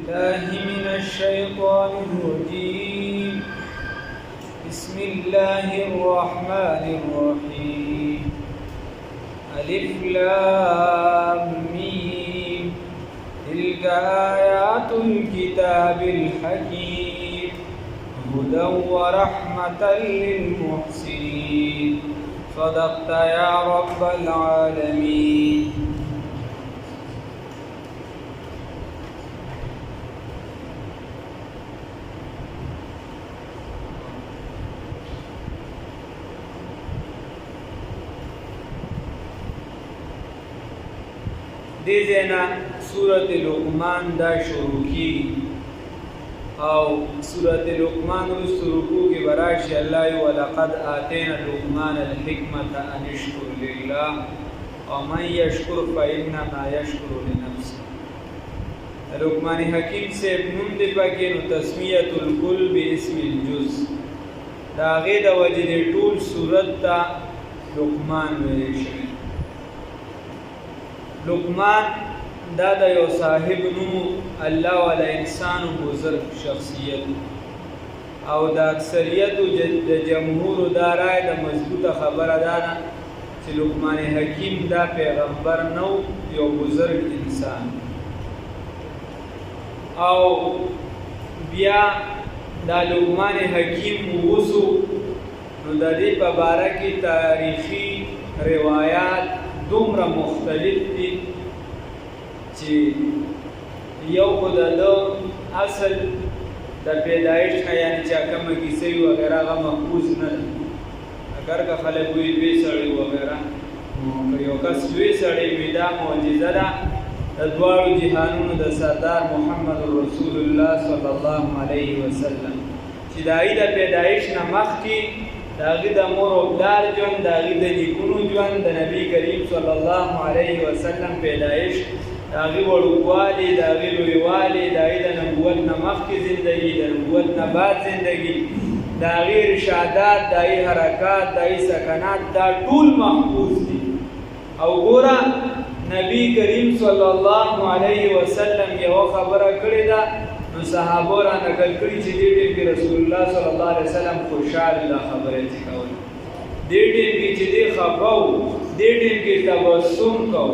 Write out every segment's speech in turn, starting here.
بالله من الشيطان الرجيم بسم الله الرحمن الرحيم ألف لام ميم تلك آيات الكتاب الحكيم هدى ورحمة للمحسنين صدقت يا رب العالمين. دیزینا سورة لقمان دا شروع کی او سورة لقمان رسرکو کی براشی اللہ وَلَقَدْ آتَيْنَا لُقْمَانَ الْحِكْمَةَ أَنِ اشْكُرْ لِلَّهِ وَمَنْ يَشْكُرْ فَإِنَّمَا يَشْكُرُ لِنَفْسِهِ. لقمان حکیم سے نوم دی پاکی نو تسمیت الکل باسم الجز دا غید وجد طول سورت تا لقمان ویشوی. لقمان دا یو صاحب نو الله والا انسان بزرگ شخصیت او دا اکثریت د جمهور دا رائے دا مضبوط خبر دانا چې لقمان حکیم دا پیغمبر نو یو بزرگ انسان او بیا دا لقمان حکیم ووسو نو د دې په باره کې تاریخي روایات دومره مختلف دي چې یو خو د اصل د پیدایش نه یعنی چې کومه کیسې وغیره هغه محفوظ نه ده. اگر که خلک وي لوی سړی وغیره نو یو کس لوی سړی وي دا معجزه ده د دواړو جهانونو د سردار محمد رسول الله صلی الله علیه وسلم چې د هغې د پیدایش نه مخکې د هغې د مور او پلار ژوند د هغې د نیکونو ژوند د نبي کریم صلی الله علیه وسلم پیدایش د هغې وړوکوالي د هغې لویوالي د هغې د نبوت نه مخکې زندګي د نبوت نه بعد زندګي د هغې ارشادات د هغې حرکات د هغې سکنات دا ټول محفوظ دي. او ګوره نبی کریم صلی الله علیه وسلم یوه خبره کړې ده نو صحابو را نقل کړي چې دې ټیم کې رسول الله صلی الله علیه وسلم خوشحال دا خبره چې کوله دې ټیم کې چې دې خفه و دې ټیم کې تبسم کو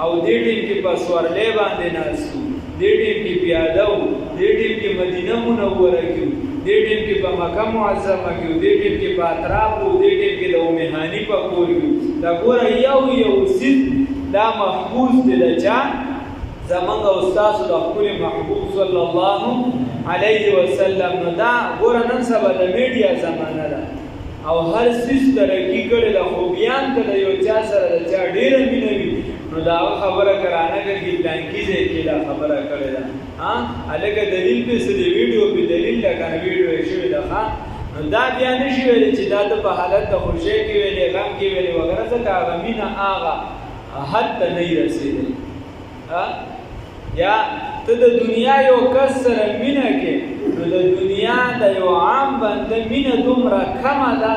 او دې ټیم کې په سورلۍ باندې ناست و دې ټیم کې پیاده و دې ټیم کې مدینه منوره کې و دې ټیم کې په مکه معظمه کې و دې ټیم کې په اطراف و دې ټیم کې د ام هاني په کور کې دا ګوره یو یو څیز دا محفوظ دی د چا زمونږ او ستاسو د خپل محبوب صلی الله علیه وسلم. نو دا ګوره نن سبا د میډیا زمانه ده او هر څیز ترقي کړې ده خو بیان که د یو چا سره د چا ډېره مینه وي نو د هغه خبره کرانه کړي پلانکي ځای کې دا خبره کړې ده هلکه دلیل پسې د ویډیو پې دلیل ده که نه ویډیو یې شوې ده نو دا بیا نه شي ویلی چې دا د په حالت د خوشۍ کې ویلې غم کې ویلې وغیره ځکه هغه مینه هغه حد ته نه یې رسېدلی. یا ته د دنیا یو کس سره مینه کې نو د دنیا د یو عام بنده مینه دومره کمه ده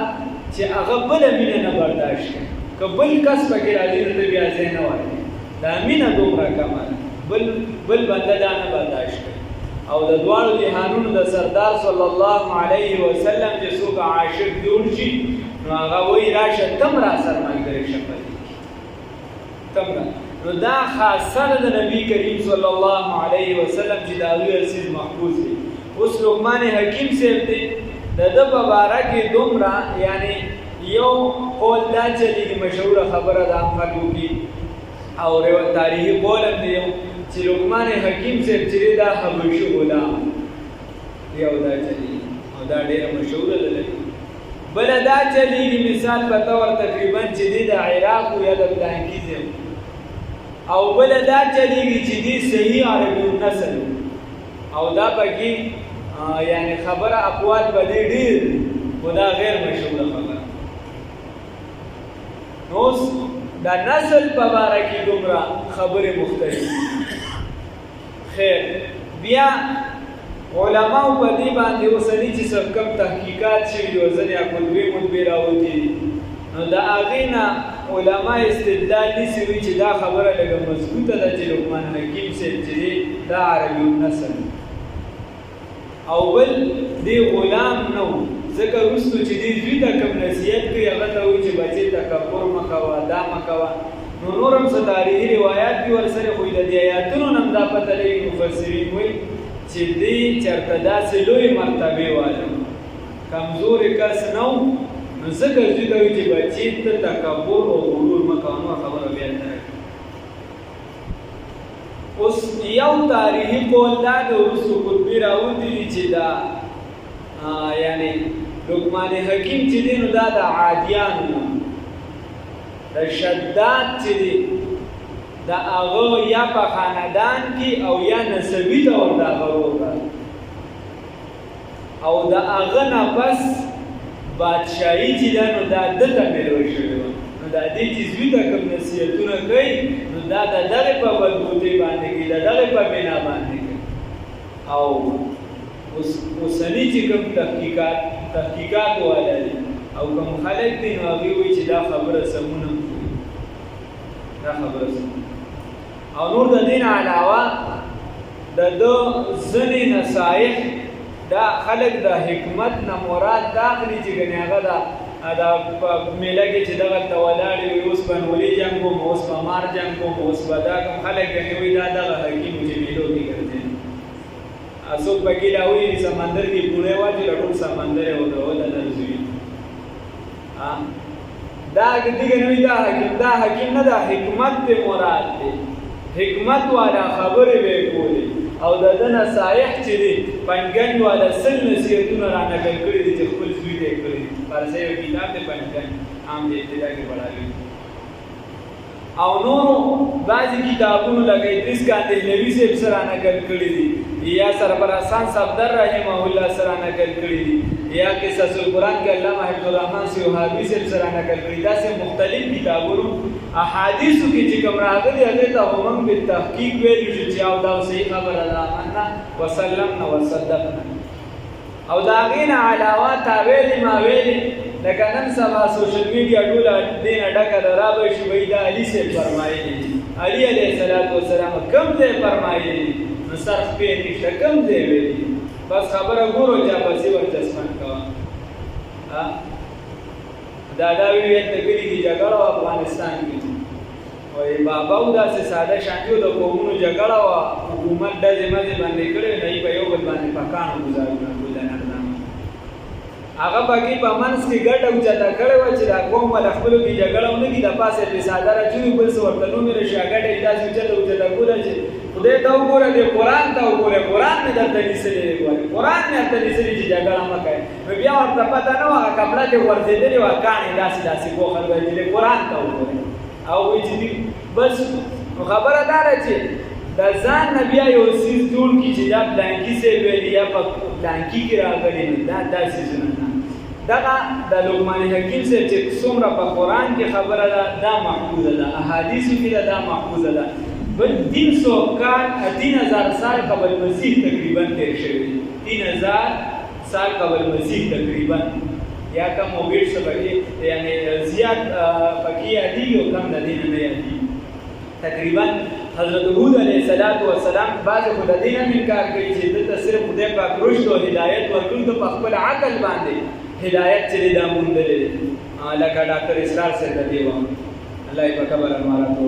چې هغه بله مینه نه برداشت کړي که بل کس پکې راځي نو ته بیا ځای نه ورکړي دا مینه دومره کمه ده بل بنده دا نه برداشت کړي. او د دواړو جهانونو د سردار صلی الله علیه وسلم چې څوک عاشق جوړ شي نو هغه وایي راشه تم را سره ملګری شه تم را. نو دا خاصه د نبی کریم صلی الله علیه وسلم چې د هغې هر څیز محفوظ دی. اوس لقمان حکیم صاحب دی د ده په باره کې دومره یعنی یو قول دا چلېږي مشهوره خبره ده عام خلکو کې او تاریخي قول هم دی چې لقمان حکیم صاحب چې دی دا حبشي غلام یو دا چلېږي او دا ډېره مشهوره ده. بله دا چلېږي مثال په طور تقریبا چې دی د عراق یا د پلانکي ځای او بله دا چلېږي چې دی صحیح عربي النسل او دا پکې یعنی خبره اقوال به دی ډېر خو دا غیر مشهوره خبره. نو اوس دا نسل په باره کې دومره خبرې مختلف. خیر بیا علماو په دې باندې اوسني چې څه کم تحقیقات شوي او ځینې کتبې مطبعې راوتې دي نو د هغې نه علما استدلال نیسي وایي چې دا خبره لږه مضبوطه ده چې لقمان حکیم صاحب چې دی دا عربي النسل او بل دی غلام نو ځکه وروستو چې دی زوی ته کوم نصیحت کوي هغه ته وایي چې بچې تکبر مه کوه دا مه کوه نو نور هم څه تاریخي روایات دي ورسره خو د دې آیاتونو نه هم دا پته لګي مفسرین وایي چې دی چېرته داسې لوی مرتبې والا کمزورې کس نه و نو ځکه زوی ته وایي چې بچې ته تکبر او غرور مه کوه نور خبره بیا نه اوس یو تاریخي قول دا د وروستو قطبي راوتلي دي چې دا یعنی لقمان حکیم چې دی نو دا د عادیانو د شداد چې دی د هغه یا په خاندان کې او یا نسبي طور د هغه وکړه او د هغه نه پس بادشاهي چې ده نو دا ده ته میلوه شوې وه نو دا دې چې زوی ته کوم نصیحتونه کوي نو دا د دغې په بلبوتۍ باندې کوي د دغې په بنا باندې کوي او اوسني چې کوم تحقیقات والا دي او کوم خلک دي نو هغوی وایي چې دا خبره سمونه دا خبره سمونه او نور د دې نه علاوه د ده ځینې نصایح دا خلک د حکمت نه مراد دا اخلي چې ګنې هغه دا په میله کې چې دغلته ولاړې وي اوس به نولي جنګ کوم اوس به مار جنګ کوم اوس به دا کوم خلک ګنې وایي دا دغه حکیم چې میلو کې ګرځي څوک پکې دا وایي سمندر کې پوړی واچي ټول سمندر یې ودرول زوی دا دغه نه وي دا حکیم نه دا حکمت ته مراد دی حکمت والا خبرې به کولې او د ده نصایح چې دي پنډګنج والا سل نصیحتونه رانقل کړي دي چې خپل زوی ته یې کړي دي فارسي یو کتاب دی پنډګنج عام د ابتدا کې پړاوي او نورو بعضې کتابونو لکه ادریس کاندهلوي صاحب سره نقل کړي دي یا سربر حسن صفدر رحمه الله سره نقل کړي دي یا قصص القرآن کې علامه حفظ الرحمن سیوحابي صاحب سره نقل کړي داسې مختلف کتابونو احادیثو کې چې کوم راغلي هغې ته خو موږ بالتحقیق ویلي شو چې او دا صحیح خبره ده آمنا وسلمنا وصدقنا او د هغې نه علاوه تا ویلې ما ویلې لکه نن سبا سوشل میډیا ټوله دې نه ډکه ده رابه شي وایي دا علي صاحب فرمایلي دي علي علیه السلام کوم ځای فرمایلي دي نو سر خپې نشته کوم ځای ویلي بس خبره ګورو چا پسې ورچسپن کوه دا ویل د کلي کې جګړه وه افغانستان کې وایي بابا و داسې ساده شانتي و د قومونو جګړه وه حکومت ډزې مزې بندې کړې نه یې په یو بل باندې پکانو ګزارونه کول د نردامه هغه پکې په منځ کې ګټه اوچته کړې وه چې دا قوم له خپلو کې جګړه ونه کړي د پاسه پرې ساده راچوي بل څه ورته نومې راشي ګټه یې داسې اوچته کوله چې خدای ته وګوره دې قرآن ته وګوره قرآن مې درته نیسلی دی ګورې قرآن مې درته نیسلی چې جګړه مه کوې نو بیا ورته پته نه وه هغه کپړه دې غورځېدلې وه کاڼې داسې ګوښل به چې قرآن ته وګورې او وایي چې بس نو خبره دا ده چې د ځان نه بیا یو څیز جوړ کړي چې دا پلانکي صاحب ویلي یا په پلانکي کې راغلي نو دا څیزونه نه دغه د لقمان حکیم صاحب چې څومره په قرآن کې خبره ده دا محفوظه ده احادیثو کې ده دا محفوظه ده بل 300 کال 3000 سال قبل مسیح تقریبا تیر شوی 3000 سال قبل مسیح تقریبا یا کم او بیش پکې یعنی زیات پکې یادي او کم د دین نه یادي تقریبا حضرت هود علیه السلام بعض خو د دین انکار کوي چې دته صرف خدای پاک رشد او هدایت ورکړي ته په خپل عقل باندې هدایت چې دا مونږ لکه ډاکټر اسرار صاحب دی و الله یې په قبر امارت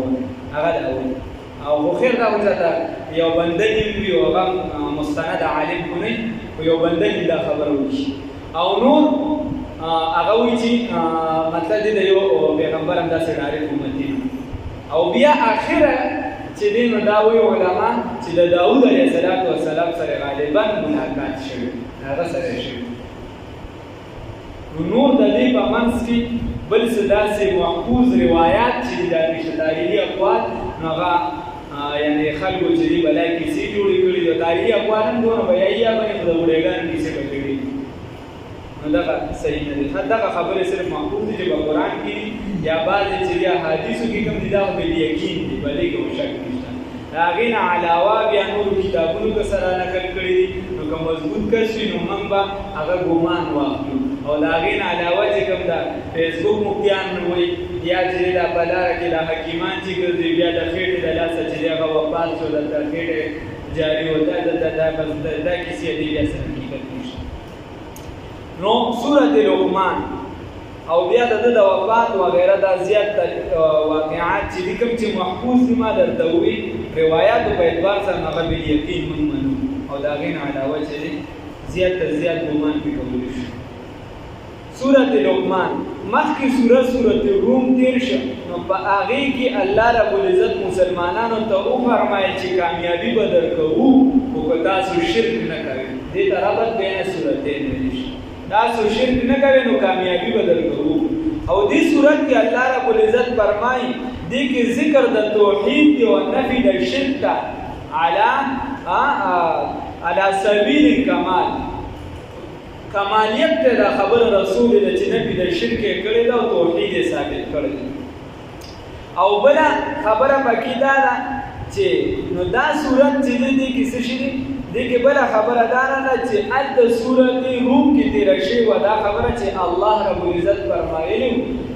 هغه دا او خو خیر دا وځه یو بنده دی یو هغه مستند عالم کو نه یو بنده دی دا خبره وشي او نور هغه وی چې مطلب دی یو پیغمبر هم داسې ډایرکټ امتی او بیا اخره چې دی نو دا وی علما چې د داوود علیه السلام سره غالبا ملاقات شوی هغه سره شوی نور د دې په منځ کې بل څه داسې محفوظ روایات چې د تاریخي اقوال هغه یعنی خلکو چې دی بلای کیسې جوړې کړي د تاریخي اقوال هم دونه بیایي باندې خو د وړېګانو کیسې به کړي نو دغه صحیح نه دي دغه خبرې صرف محفوظ دي چې په قرآن کې دي یا بعضې چې دی احادیثو کې کوم دي دا خو بالیقین دي بلې کې شک نشته د هغې نه علاوه بیا نورو کتابونو که سره نقل کړي دي نو که مضبوط کس وي نو موږ به هغه ګمان واخلو او د هغې نه علاوه چې کوم دا فیسبوک مفتیان وایي یا چې دا په لاره کې دا حکیمان چې ګرځي بیا د خېټې د لاسه چې دی هغه وفات شو د خېټې جاري و دا کیسې دي بیا سره حقیقت نو سورۃ لقمان او بیا د وفات وغیره دا زیات واقعات چې کوم چې محفوظ دي ما درته وی روایت په اعتبار سره هغه به یقین منو او دا غین علاوه چې زیات ګمان به کولی شي. سورۃ لقمان مخکې سورۃ روم تیر شو نو په هغه کې الله رب العزت مسلمانانو ته وفرمایي چې کامیابی به درکوو او که تاسو شرک نه کوئ. دې ته ربط بین سورتین ویل شي. تاسو شرک نه کوئ نو کامیابی به درکوو. او دې سورت کې الله رب العزت فرمایي دې کې ذکر د توحید دی او نفي د شرک ته علی سبیل الکمال. کمالیت ته دا خبر رسول د چې نفي د شرک کړی دا او توحید ثابت کړی. او بل خبره پکې دا ده چې نو دا صورت چې دې کې څه شي دې کې بل خبره دا نه چې د سورۃ روم کې تیر شي و دا خبره چې الله رب العزت فرمایلی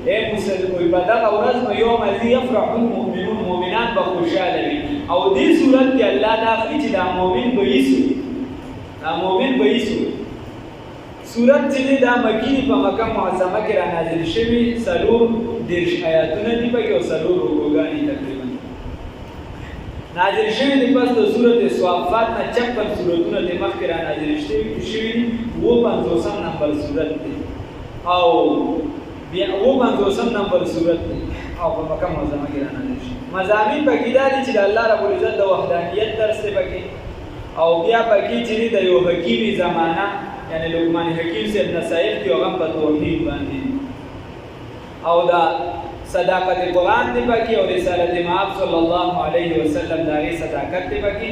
اے مسلمان په دا ورځ نو یوم الذی یفرح المؤمنون مؤمنان به خوشاله وي. او دې صورت کې الله دا چې دا مؤمن به یسو سورت چې دا مکی په مکه معظمه کې را نازل شوی 30 آیاتونه دي پکې او 3 رکوګانی تقریبا نازل شوی د پس د سورت صافات نه 56 سورتونه د مخکې را نازل شوی وو 50 نمبر سورت دی او بیا وو 50 نمبر سورت دی او په مکه معظمه کې را نازل شوی. مضامین پکې دا دي چې الله رب العزت د وحدانیت درس دی پکې او بیا پکې چې د یو حکیمی زمانہ یعنی لقمان حکیم سے نصائح دی او په توحید باندې او دا صداقت قرآن دی پکې او رسالت مآب صلی الله علیه وسلم دا غي صداقت دی پکې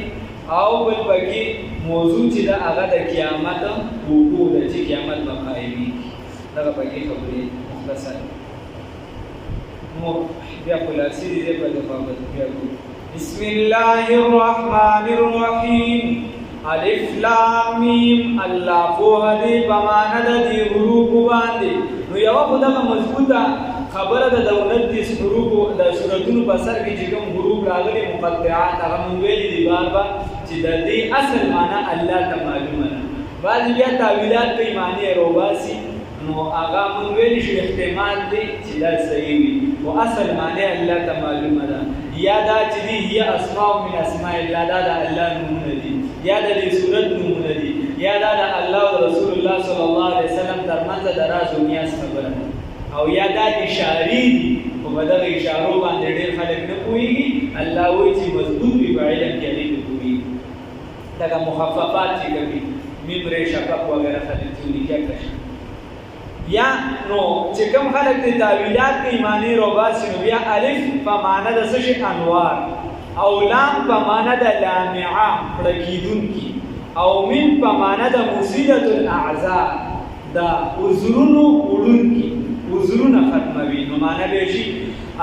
او بل پکې موضوع چې دا هغه د قیامت وقوع د چې قیامت مقایمي دا پکې خبرې مختصر مو بیا خلاصې دې په دغه بیا بسم الله الرحمن الرحیم الف لام میم الله په دې بمانه د دې حروف باندې نو یو په دغه مضبوطه خبره د دولت د حروف د سورتونو په سر کې چې کوم حروف راغلي مقطعات هغه مونږ ویلي دي بار چې د دې اصل معنی الله ته معلومه ده. بعض بیا تعویلات کوي معنی روباسي نو هغه مونږ ویلي شو احتمال دی چې دا صحیح وي او اصل معنی الله ته معلومه ده. یا دا چې دي هي اسماء من اسماء الله دا د الله نومونه دي یا د دې صورت نومونه دي یا دا د الله او رسول الله صلی الله علیه وسلم ترمنځ د راز او نیاز خبره او یا دا اشاره دي په بدغه اشارو باندې ډېر خلک نه پوهیږي. الله وایي چې مضبوط وي په علم کې نه پوهیږي دا مخففات چې کوي میم ری شفق وغیرہ خلک چې لیکي یا نو چې کوم خلک د تعویلات کې معنی روباسي نو بیا الف په معنی د څه انوار او لام په معنی د لامعه پړکیدونکي او میم په معنی د مصیدة الاعزاء دا عذرونو وړونکي عذرونه ختموي نو معنی به شي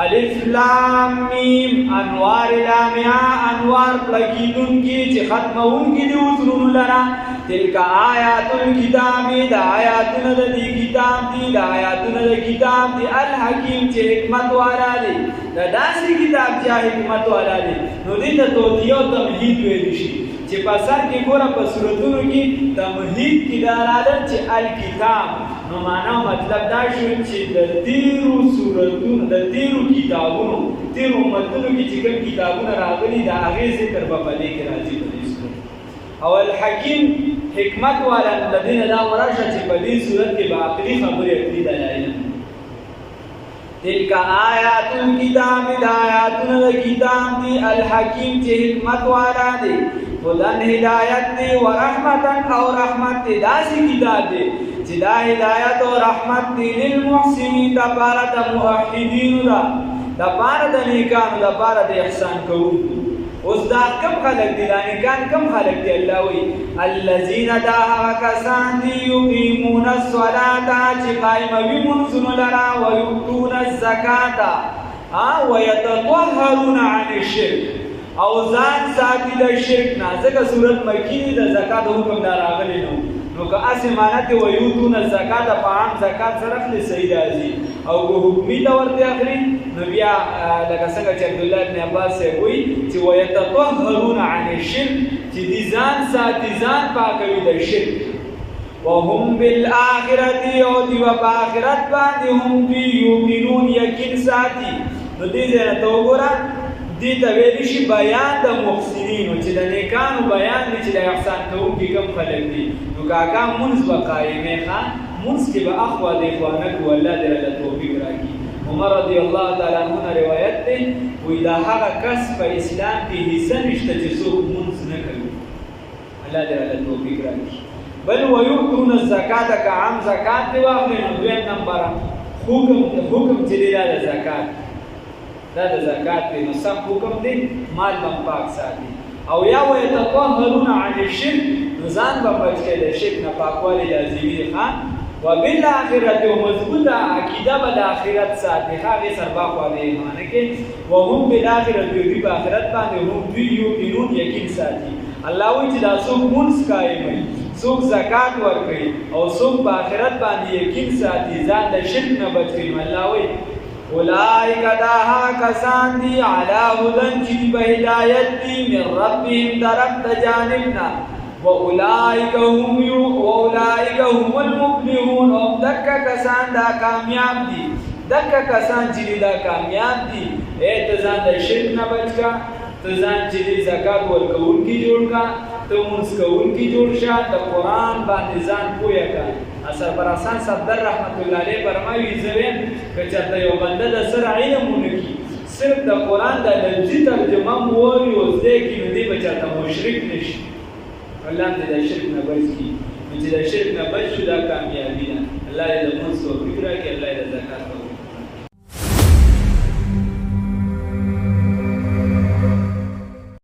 الف لام میم انوار لامعه انوار پړکیدونکي چې ختمونکي دي عذرونو لرا تلک آیات الکتاب دا آیاتونه د دې کتاب دي دا آیاتونه د کتاب دي الحکیم چې حکمت والا دی دا داسې کتاب چې حکمت والا دی. نو دې ته توضیح او تمهید ویل شي چې په سر کې ګوره په سورتونو کې تمهید کې دا راځي چې الکتاب نو معنا مطلب دا شو چې د تیرو سورتونو د تیرو کتابونو تیرو متونو کې چې کوم کتابونه راغلي دا هغه ذکر په دې کې راځي او الحکیم حکمت والا الذين لا ورشه چې په دې صورت کې به عقلي خبرې عقلي دلایل تلک آیات الکتاب دا آیاتونه د کتاب دی الحکیم چې حکمت والا دی ودن هدایت دی ورحمت او رحمت دی داسې کتاب دی چې دا هدایت او رحمت دی للمحسنین د پاره د موحدینو دا د پاره د نیکانو د پاره د احسان کوونکو. اوس دا کم خلق دی لانکان کم خلق دی الله وی الذین دا کسان دی یقیمون الصلاة چې قائموي منځونه لرا ویؤتون الزکاة ویتطهرون عن الشرک او ځان ساتي د شرک نه ځکه صورت مکی د زکات حکم دا راغلی نو که اسې معنی ته ویؤتون الزکاة په عام زکات سره خپل صحیح راځي او که حکمي طور ته اخلي نو بیا لکه څنګه چې عبدالله ابن عباس وایي چې ویتطهرون عن الشرک چې دي ځان ساتي ځان پاکوي د شرک وهم بالآخرة او دی په آخرت باندې هم دی یوقنون یقین ساتي. نو دې ځای ته وګوره دې ته ویل شي بیان د محسنینو چې د نیکانو بیان دی چې د احسان کوونکي کوم خلک دي. نو کاکا منځ به قایمې ښه منځ کې به اخوا دیخوا نه کوو الله دې راله توفیق راکړي. عمر رضی الله تعالی عنہ روایت دی وی دا هغه کس په اسلام کې حصه نشته چې څوک منځ نه کوي. الله دې راله توفیق راکړي. بل ويؤتون الزکات که عام زکات دی واخلي. نو دویم نمبر حکم چې دی دا د زکات دا د زکات دی نو سم حکم دی مال به پاک ساتي. او یا ويتطهرون عن الشرك نو ځان به بچ کړي د شرک نه پاکوالی لازمي دی ښه. وبالآخرة مضبوطه عقیده به د آخرت ساتي هغې سرباخوا د ایمانه کې. وهم بالآخرة دوی په آخرت باندې هم دوی یوقنون یقین ساتي. الله وایي چې دا څوک منځ قایموي څوک زکات ورکوي او څوک په آخرت باندې یقین ساتي ځان د شرک نه بچ کوي. الله وایي اولئک دا هغه کسان دي علی هدن چې په هدایت دي من ربهم طرف د جانب نه. واولئک هم المفلحون او دکه کسان دا کامیاب دي دکه کسان چې دا کامیاب دي. ته ځان د شرک نه بچ کا ته ځان چې زکات ورکوونکي جوړ کا ته مونځ کوونکي جوړ شه د قرآن باندې ځان پوهه کا. اثر برحسن صفدر رحمت الله علیه فرمایي زه وایم که چېرته یو بنده د سره علم ونه کړي صرف د قرآن د لفظي ترجمه م ووایي او زده کړي نو دی به چېرته مشرک نه شي. الله دې د شرک نه بچ کړي. نو چې د شرک نه بچ شو دا کامیابي ده. الله دې د مونځ توفیق راکړي. الله دې د زکات